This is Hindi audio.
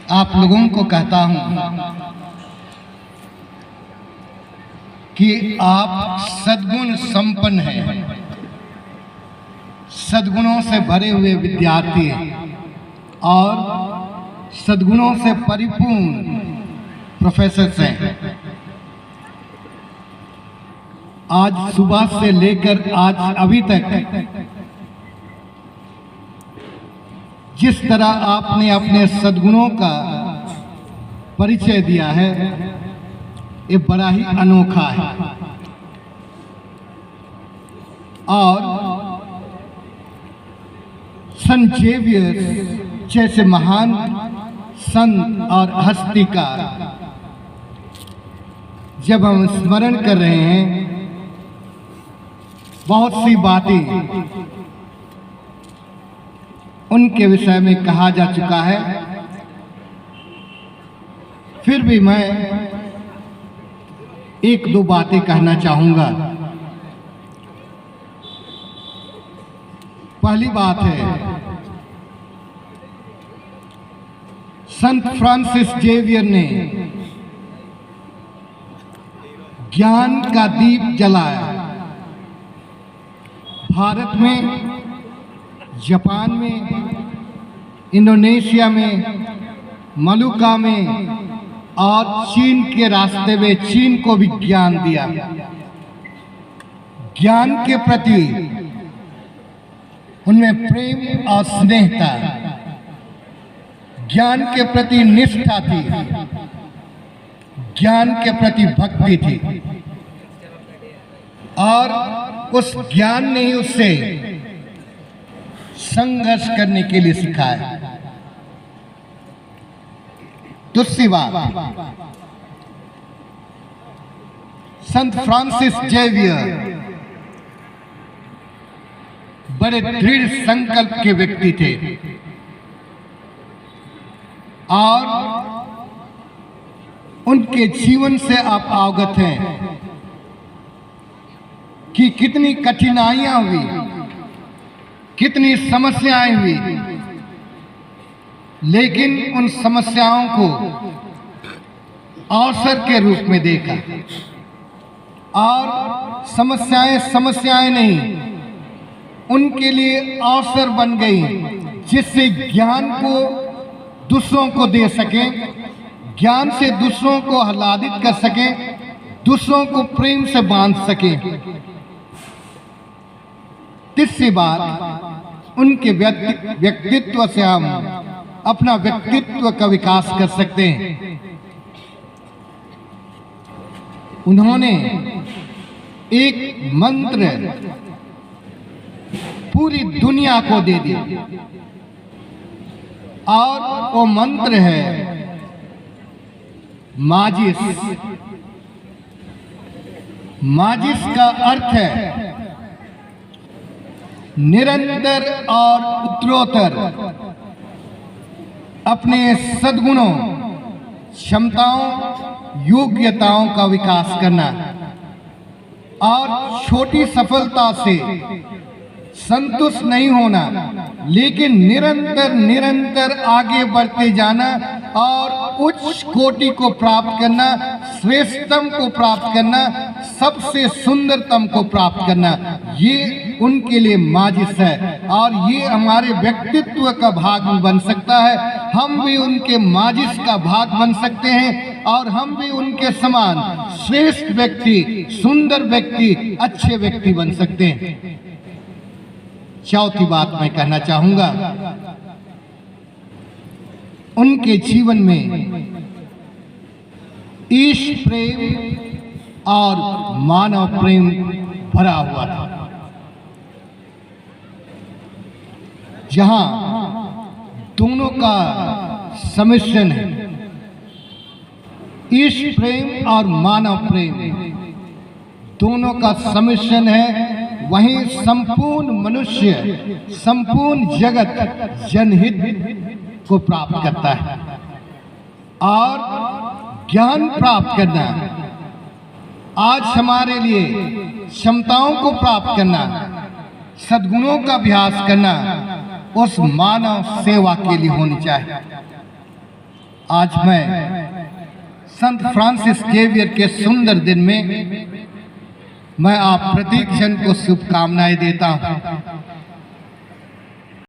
आप लोगों को कहता हूं कि आप सद्गुण संपन्न हैं, सद्गुणों से भरे हुए विद्यार्थी और सद्गुणों से परिपूर्ण प्रोफेसर हैं। आज सुबह से लेकर आज अभी तक जिस तरह आपने अपने सद्गुणों का परिचय दिया है, ये बड़ा ही अनोखा है। और संत जेवियर जैसे महान संत और हस्ती का जब हम स्मरण कर रहे हैं, बहुत सी बातें उनके विषय में कहा जा चुका है, फिर भी मैं एक दो बातें कहना चाहूंगा। पहली बात है, संत फ्रांसिस जेवियर ने ज्ञान का दीप जलाया। भारत में, जापान में, इंडोनेशिया में, मलुका में और चीन के रास्ते में चीन को भी ज्ञान दिया। ज्ञान के प्रति उनमें प्रेम और स्नेह था, ज्ञान के प्रति निष्ठा थी, ज्ञान के प्रति भक्ति थी और उस ज्ञान ने ही उससे संघर्ष करने के लिए सिखाया। दूसरी बात, संत फ्रांसिस जेवियर बड़े दृढ़ संकल्प के व्यक्ति थे और उनके जीवन से आप अवगत हैं कि कितनी कठिनाइयां हुई, कितनी समस्याएं हुई, लेकिन उन समस्याओं को अवसर के रूप में देखा और समस्याएं नहीं, उनके लिए अवसर बन गई जिससे ज्ञान को दूसरों को दे सके, ज्ञान से दूसरों को आह्लादित कर सके, दूसरों को प्रेम से बांध सके। तीसरी बात, उनके व्यक्तित्व से हम अपना व्यक्तित्व का विकास कर सकते हैं। उन्होंने एक मंत्र पूरी दुनिया को दे दिया और वो मंत्र है माजिस। माजिस का अर्थ है निरंतर और उत्तरोत्तर अपने सद्गुणों, क्षमताओं, योग्यताओं का विकास करना और छोटी सफलता से संतुष्ट नहीं होना, लेकिन निरंतर आगे बढ़ते जाना और उच्च कोटि को प्राप्त करना, श्रेष्ठतम को प्राप्त करना, सबसे सुंदरतम को प्राप्त करना, ये उनके लिए माजिस है और ये हमारे व्यक्तित्व का भाग बन सकता है। हम भी उनके माजिस का भाग बन सकते हैं और हम भी उनके समान श्रेष्ठ व्यक्ति, सुंदर व्यक्ति, अच्छे व्यक्ति बन सकते हैं। चौथी बात मैं कहना चाहूंगा, उनके जीवन में ईश प्रेम और मानव प्रेम भरा हुआ था। जहां दोनों का सम्मिश्रण है, ईश प्रेम और मानव प्रेम दोनों का सम्मिश्रण है, वहीं संपूर्ण मनुष्य, संपूर्ण जगत जनहित को प्राप्त करता है और ज्ञान प्राप्त करना, आज हमारे लिए क्षमताओं को प्राप्त करना, सद्गुणों का अभ्यास करना उस मानव सेवा के लिए होनी चाहिए। आज मैं संत फ्रांसिस जेवियर के सुंदर दिन में मैं आप प्रत्येक जन को शुभकामनाएं देता हूं।